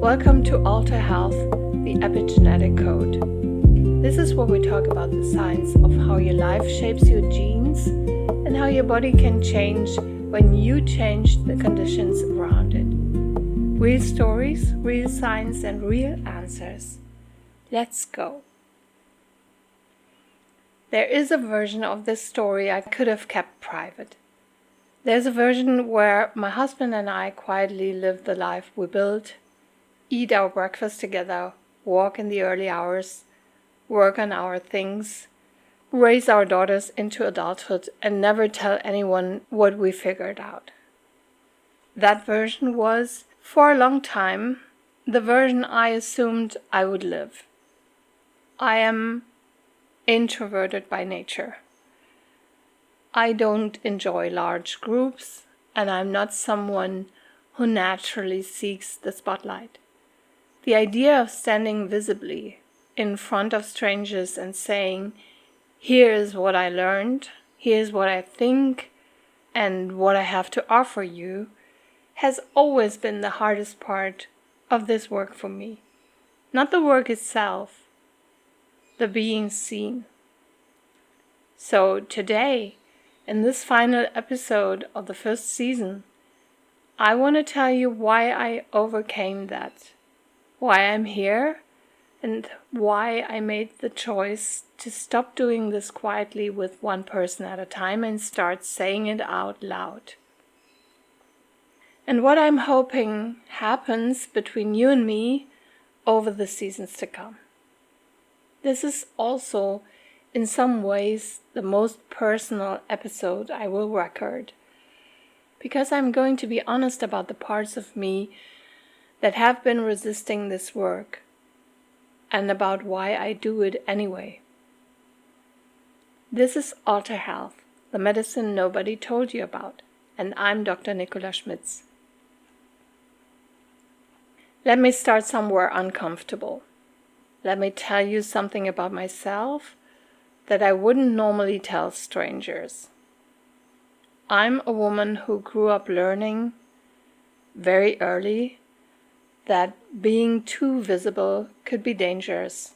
Welcome to Alter Health, the epigenetic code. This is where we talk about the science of how your life shapes your genes and how your body can change when you change the conditions around it. Real stories, real science, and real answers. Let's go. There is a version of this story I could have kept private. There's a version where my husband and I quietly live the life we built, eat our breakfast together, walk in the early hours, work on our things, raise our daughters into adulthood, and never tell anyone what we figured out. That version was, for a long time, the version I assumed I would live. I am introverted by nature. I don't enjoy large groups, and I'm not someone who naturally seeks the spotlight. The idea of standing visibly in front of strangers and saying, "Here is what I learned, here's what I think, and what I have to offer you," has always been the hardest part of this work for me. Not the work itself, the being seen. So today, in this final episode of the first season, I want to tell you why I overcame that, why I'm here, and why I made the choice to stop doing this quietly with one person at a time and start saying it out loud. And what I'm hoping happens between you and me over the seasons to come. This is also, in some ways, the most personal episode I will record, because I'm going to be honest about the parts of me that have been resisting this work, and about why I do it anyway. This is Alter Health, the medicine nobody told you about, and I'm Dr. Nicola Schmitz. Let me start somewhere uncomfortable. Let me tell you something about myself that I wouldn't normally tell strangers. I'm a woman who grew up learning very early that being too visible could be dangerous,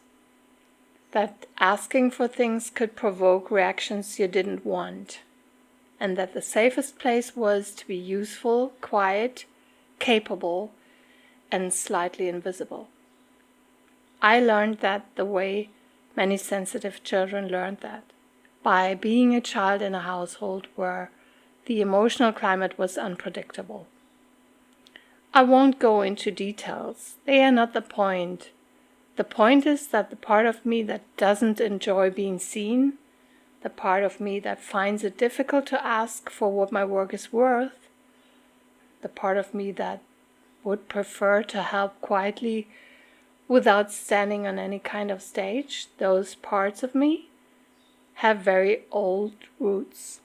that asking for things could provoke reactions you didn't want, and that the safest place was to be useful, quiet, capable, and slightly invisible. I learned that the way many sensitive children learned that, by being a child in a household where the emotional climate was unpredictable. I won't go into details. They are not the point. The point is that the part of me that doesn't enjoy being seen, the part of me that finds it difficult to ask for what my work is worth, the part of me that would prefer to help quietly without standing on any kind of stage, those parts of me have very old roots.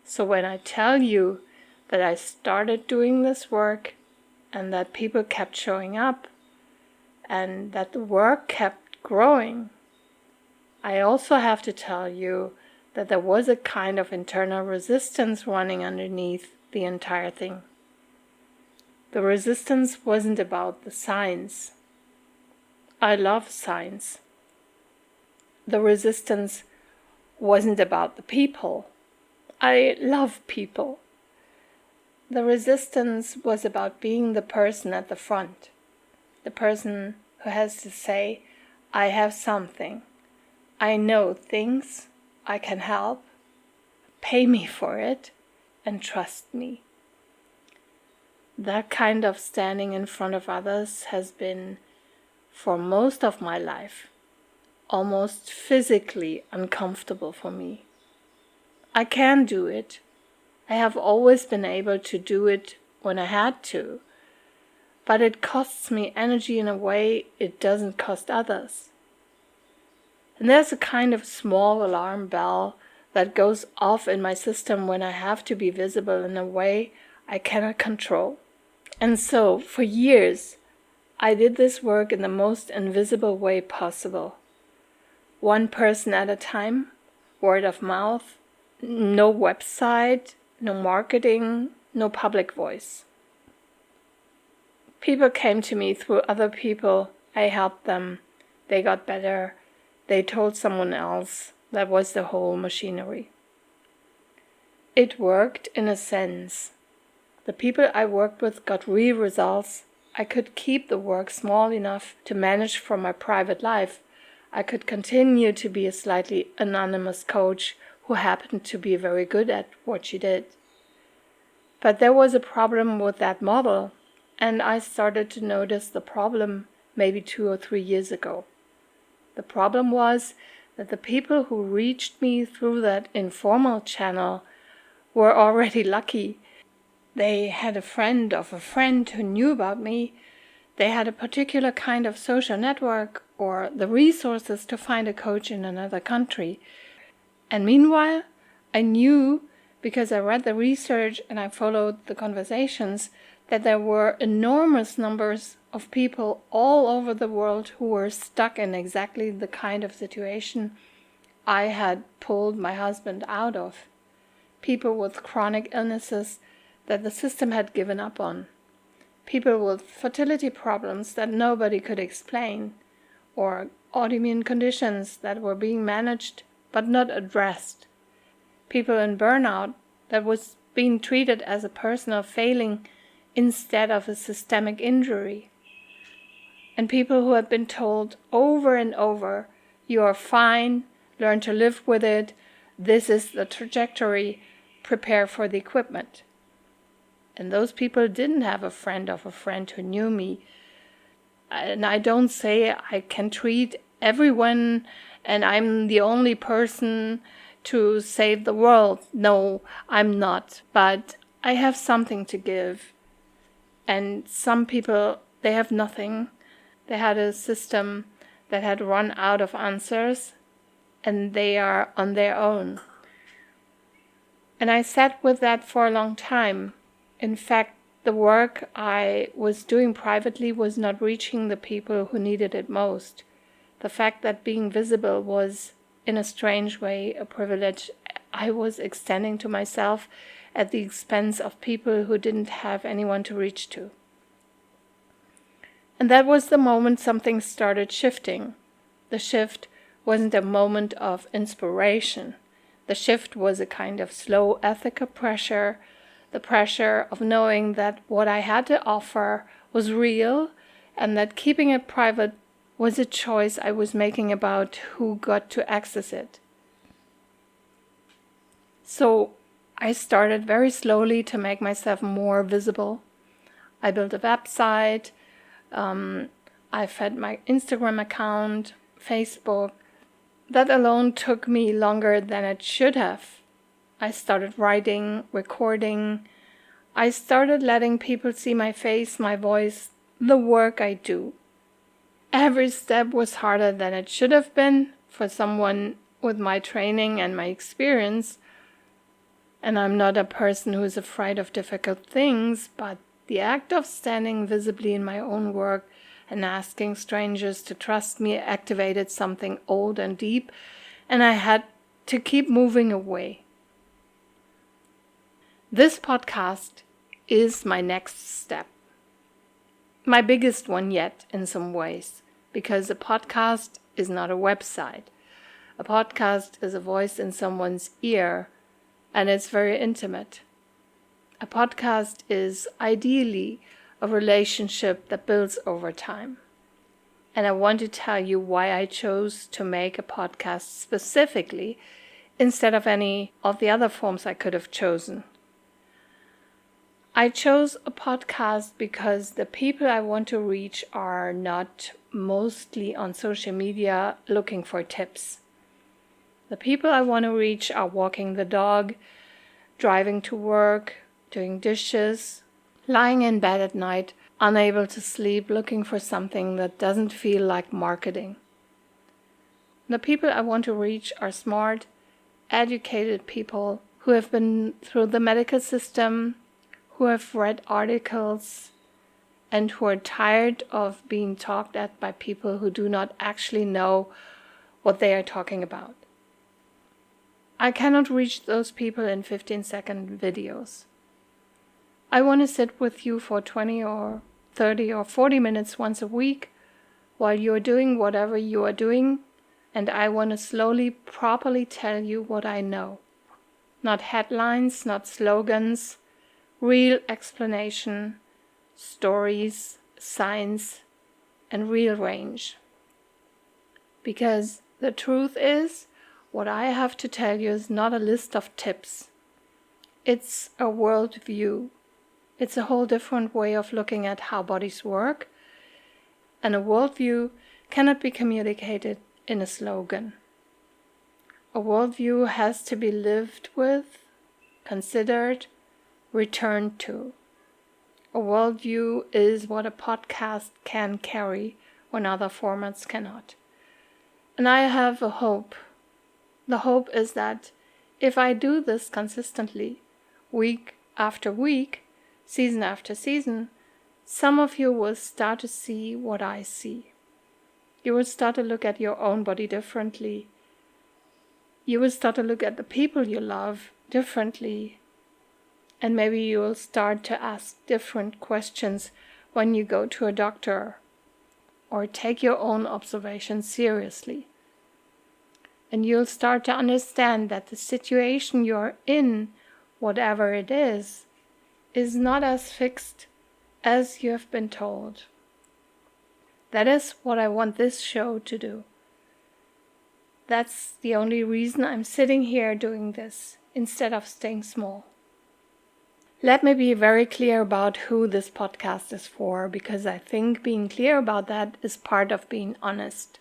So when I tell you that I started doing this work and that people kept showing up and that the work kept growing, I also have to tell you that there was a kind of internal resistance running underneath the entire thing. The resistance wasn't about the science. I love science. The resistance wasn't about the people. I love people. The resistance was about being the person at the front, the person who has to say, "I have something, I know things, I can help, pay me for it, and trust me." That kind of standing in front of others has been, for most of my life, almost physically uncomfortable for me. I can do it. I have always been able to do it when I had to, but it costs me energy in a way it doesn't cost others. And there's a kind of small alarm bell that goes off in my system when I have to be visible in a way I cannot control. And so, for years, I did this work in the most invisible way possible. One person at a time, word of mouth, no website, no marketing, no public voice. People came to me through other people. I helped them. They got better. They told someone else. That was the whole machinery. It worked in a sense. The people I worked with got real results. I could keep the work small enough to manage from my private life. I could continue to be a slightly anonymous coach who happened to be very good at what she did. But there was a problem with that model, and I started to notice the problem maybe 2 or 3 years ago. The problem was that the people who reached me through that informal channel were already lucky. They had a friend of a friend who knew about me. They had a particular kind of social network or the resources to find a coach in another country. And meanwhile, I knew, because I read the research and I followed the conversations, that there were enormous numbers of people all over the world who were stuck in exactly the kind of situation I had pulled my husband out of. People with chronic illnesses that the system had given up on. People with fertility problems that nobody could explain, or autoimmune conditions that were being managed but not addressed. People in burnout that was being treated as a personal failing instead of a systemic injury. And people who had been told over and over, you are fine, learn to live with it, this is the trajectory, prepare for the equipment. And those people didn't have a friend of a friend who knew me. And I don't say I can treat everyone and I'm the only person to save the world. No, I'm not. But I have something to give. And some people, they have nothing. They had a system that had run out of answers and they are on their own. And I sat with that for a long time. In fact, the work I was doing privately was not reaching the people who needed it most. The fact that being visible was, in a strange way, a privilege I was extending to myself at the expense of people who didn't have anyone to reach to. And that was the moment something started shifting. The shift wasn't a moment of inspiration. The shift was a kind of slow ethical pressure, the pressure of knowing that what I had to offer was real and that keeping it private was a choice I was making about who got to access it. So I started very slowly to make myself more visible. I built a website, I fed my Instagram account, Facebook. That alone took me longer than it should have. I started writing, recording. I started letting people see my face, my voice, the work I do. Every step was harder than it should have been for someone with my training and my experience. And I'm not a person who is afraid of difficult things, but the act of standing visibly in my own work and asking strangers to trust me activated something old and deep, and I had to keep moving away. This podcast is my next step. My biggest one yet in some ways, because a podcast is not a website. A podcast is a voice in someone's ear, and it's very intimate. A podcast is ideally a relationship that builds over time. And I want to tell you why I chose to make a podcast specifically instead of any of the other forms I could have chosen. I chose a podcast because the people I want to reach are not mostly on social media looking for tips. The people I want to reach are walking the dog, driving to work, doing dishes, lying in bed at night, unable to sleep, looking for something that doesn't feel like marketing. The people I want to reach are smart, educated people who have been through the medical system, who have read articles, and who are tired of being talked at by people who do not actually know what they are talking about. I cannot reach those people in 15-second videos. I want to sit with you for 20 or 30 or 40 minutes once a week while you're doing whatever you are doing, and I want to slowly, properly tell you what I know. Not headlines, not slogans, real explanation, stories, science, and real range. Because the truth is, what I have to tell you is not a list of tips. It's a worldview. It's a whole different way of looking at how bodies work, and a worldview cannot be communicated in a slogan. A worldview has to be lived with, considered, returned to. A worldview is what a podcast can carry when other formats cannot. And I have a hope. The hope is that if I do this consistently, week after week, season after season, some of you will start to see what I see. You will start to look at your own body differently. You will start to look at the people you love differently. And maybe you will start to ask different questions when you go to a doctor or take your own observations seriously. And you'll start to understand that the situation you're in, whatever it is not as fixed as you have been told. That is what I want this show to do. That's the only reason I'm sitting here doing this, instead of staying small. Let me be very clear about who this podcast is for, because I think being clear about that is part of being honest.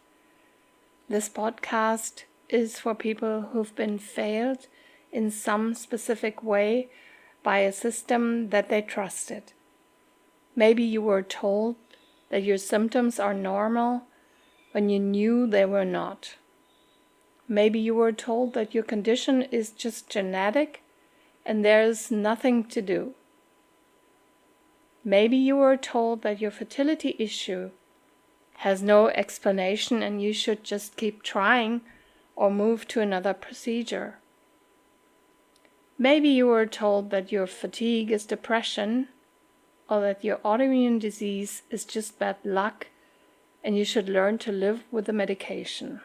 This podcast is for people who've been failed in some specific way by a system that they trusted. Maybe you were told that your symptoms are normal when you knew they were not. Maybe you were told that your condition is just genetic and there's nothing to do. Maybe you were told that your fertility issue has no explanation and you should just keep trying or move to another procedure. Maybe you were told that your fatigue is depression, or that your autoimmune disease is just bad luck and you should learn to live with the medication.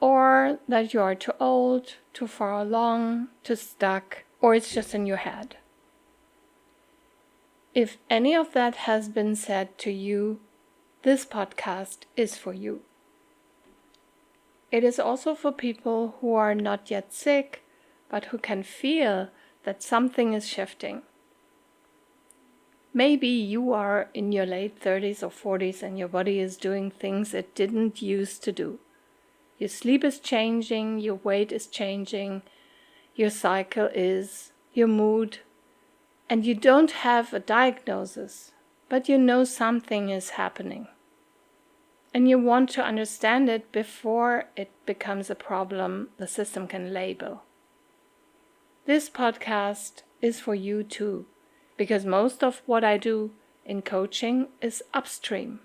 Or that you are too old, too far along, too stuck, or it's just in your head. If any of that has been said to you, this podcast is for you. It is also for people who are not yet sick, but who can feel that something is shifting. Maybe you are in your late 30s or 40s and your body is doing things it didn't used to do. Your sleep is changing, your weight is changing, your cycle is, your mood, and you don't have a diagnosis, but you know something is happening. And you want to understand it before it becomes a problem the system can label. This podcast is for you too, because most of what I do in coaching is upstream.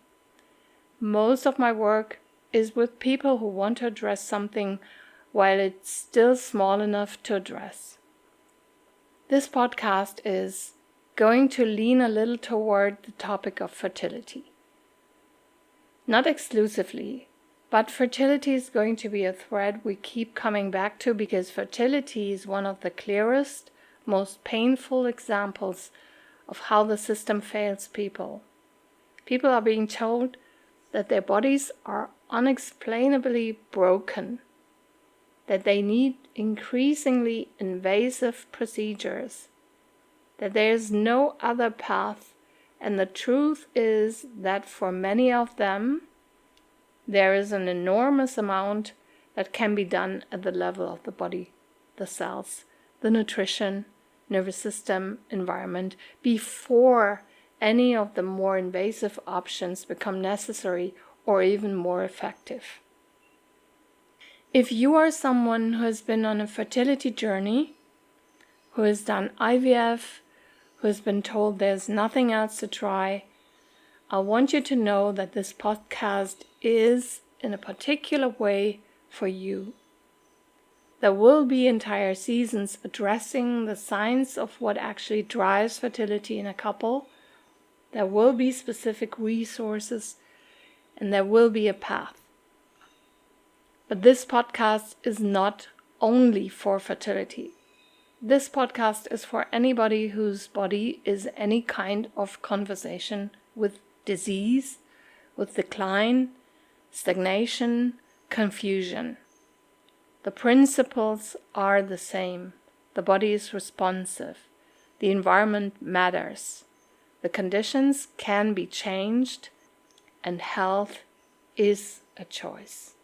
Most of my work is with people who want to address something while it's still small enough to address. This podcast is going to lean a little toward the topic of fertility. Not exclusively, but fertility is going to be a thread we keep coming back to because fertility is one of the clearest, most painful examples of how the system fails people. People are being told that their bodies are unexplainably broken, that they need increasingly invasive procedures, that there is no other path, and the truth is that for many of them, there is an enormous amount that can be done at the level of the body, the cells, the nutrition, nervous system, environment, before any of the more invasive options become necessary or even more effective. If you are someone who has been on a fertility journey, who has done IVF, who has been told there's nothing else to try, I want you to know that this podcast is, in a particular way, for you. There will be entire seasons addressing the science of what actually drives fertility in a couple, There will be specific resources and there will be a path. But this podcast is not only for fertility. This podcast is for anybody whose body is any kind of conversation with disease, with decline, stagnation, confusion. The principles are the same. The body is responsive. The environment matters. The conditions can be changed, and health is a choice.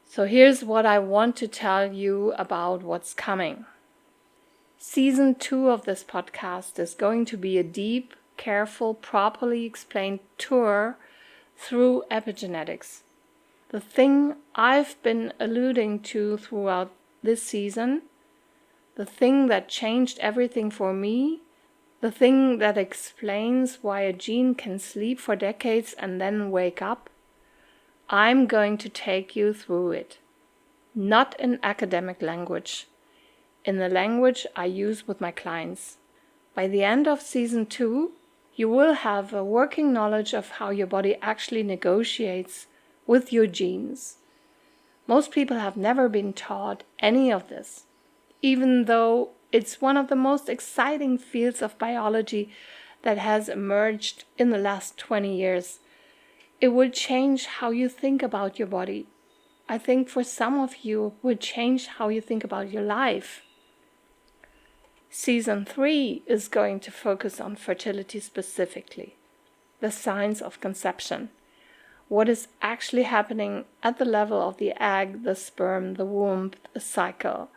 So here's what I want to tell you about what's coming. Season 2 of this podcast is going to be a deep, careful, properly explained tour through epigenetics. The thing I've been alluding to throughout this season, the thing that changed everything for me, the thing that explains why a gene can sleep for decades and then wake up, I'm going to take you through it. Not in academic language, in the language I use with my clients. By the end of Season 2, you will have a working knowledge of how your body actually negotiates with your genes. Most people have never been taught any of this, even though it's one of the most exciting fields of biology that has emerged in the last 20 years. It will change how you think about your body. I think for some of you, it will change how you think about your life. Season 3 is going to focus on fertility specifically, the signs of conception, what is actually happening at the level of the egg, the sperm, the womb, the cycle,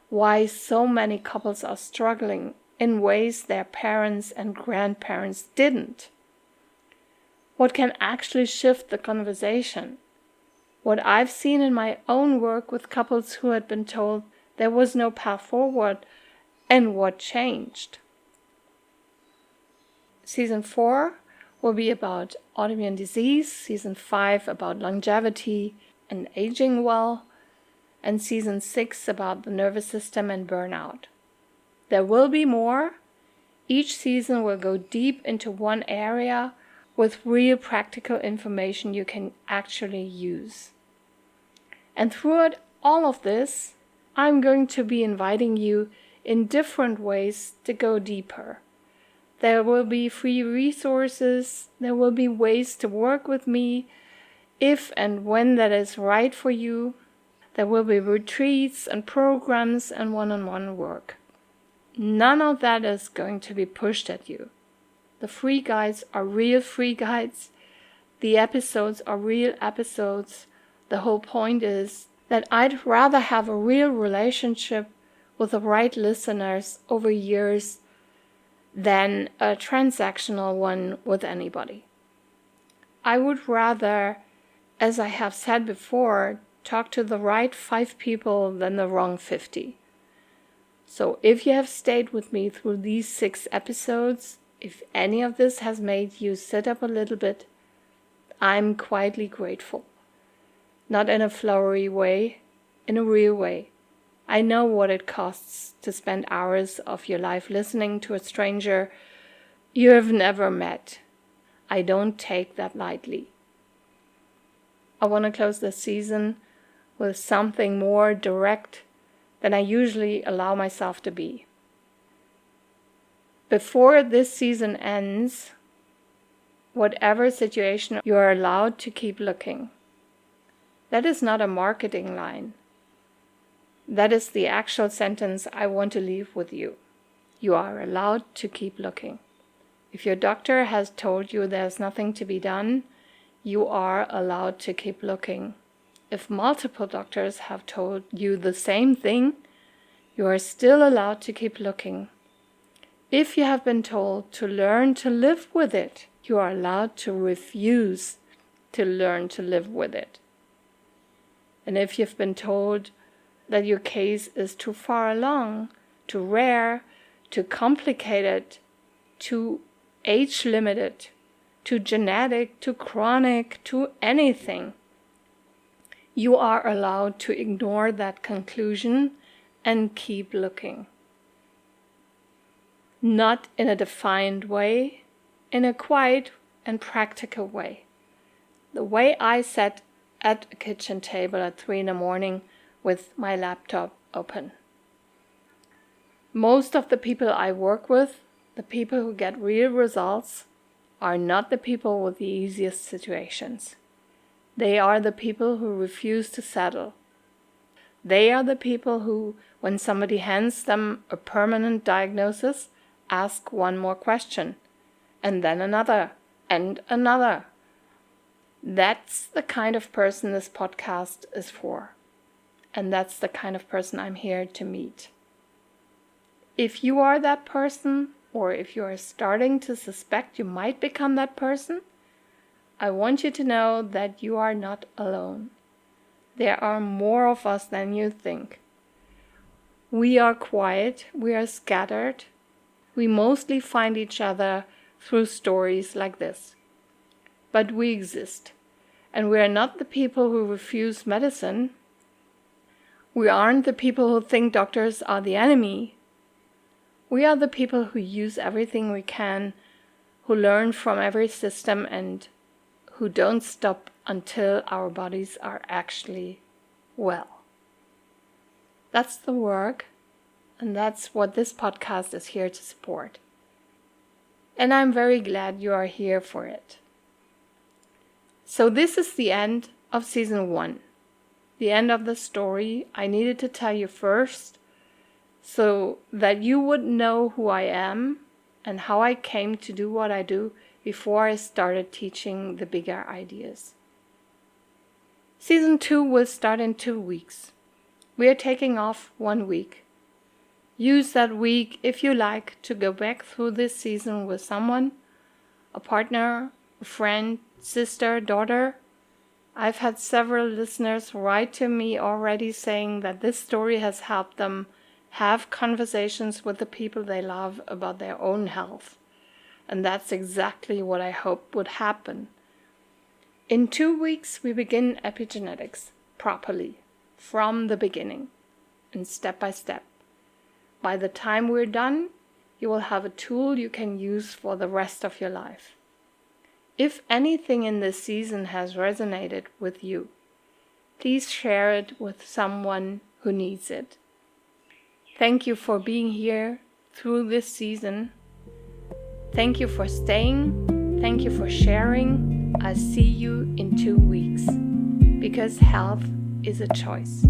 why so many couples are struggling in ways their parents and grandparents didn't, what can actually shift the conversation, what I've seen in my own work with couples who had been told there was no path forward, and what changed. Season 4 will be about autoimmune disease, Season 5 about longevity and aging well, and Season 6 about the nervous system and burnout. There will be more. Each season will go deep into one area with real practical information you can actually use. And throughout all of this, I'm going to be inviting you in different ways to go deeper. There will be free resources, there will be ways to work with me if and when that is right for you. There will be retreats and programs and one-on-one work. None of that is going to be pushed at you. The free guides are real free guides. The episodes are real episodes. The whole point is that I'd rather have a real relationship with the right listeners over years than a transactional one with anybody. I would rather, as I have said before, talk to the right 5 people than the wrong 50. So if you have stayed with me through these 6 episodes, if any of this has made you sit up a little bit, I'm quietly grateful. Not in a flowery way, in a real way. I know what it costs to spend hours of your life listening to a stranger you have never met. I don't take that lightly. I want to close this season with something more direct than I usually allow myself to be. Before this season ends, whatever situation, you are allowed to keep looking. That is not a marketing line. That is the actual sentence I want to leave with you. You are allowed to keep looking. If your doctor has told you there's nothing to be done, you are allowed to keep looking. If multiple doctors have told you the same thing, you are still allowed to keep looking. If you have been told to learn to live with it, you are allowed to refuse to learn to live with it. And if you've been told that your case is too far along, too rare, too complicated, too age-limited, too genetic, too chronic, too anything, you are allowed to ignore that conclusion and keep looking. Not in a defined way, in a quiet and practical way. The way I sat at a kitchen table at 3 a.m. with my laptop open. Most of the people I work with, the people who get real results, are not the people with the easiest situations. They are the people who refuse to settle. They are the people who, when somebody hands them a permanent diagnosis, ask one more question, and then another, and another. That's the kind of person this podcast is for. And that's the kind of person I'm here to meet. If you are that person, or if you are starting to suspect you might become that person, I want you to know that you are not alone. There are more of us than you think. We are quiet, we are scattered. We mostly find each other through stories like this. But we exist, and we are not the people who refuse medicine. We aren't the people who think doctors are the enemy. We are the people who use everything we can, who learn from every system, and who don't stop until our bodies are actually well. That's the work, and that's what this podcast is here to support. And I'm very glad you are here for it. So this is the end of Season 1. The end of the story I needed to tell you first, so that you would know who I am and how I came to do what I do before I started teaching the bigger ideas. Season 2 will start in 2 weeks. We are taking off 1 week. Use that week, if you like, to go back through this season with someone, a partner, a friend, sister, daughter. I've had several listeners write to me already saying that this story has helped them have conversations with the people they love about their own health. And that's exactly what I hope would happen. In 2 weeks, we begin epigenetics properly, from the beginning, and step by step. By the time we're done, you will have a tool you can use for the rest of your life. If anything in this season has resonated with you, please share it with someone who needs it. Thank you for being here through this season. Thank you for staying. Thank you for sharing. I'll see you in 2 weeks, because health is a choice.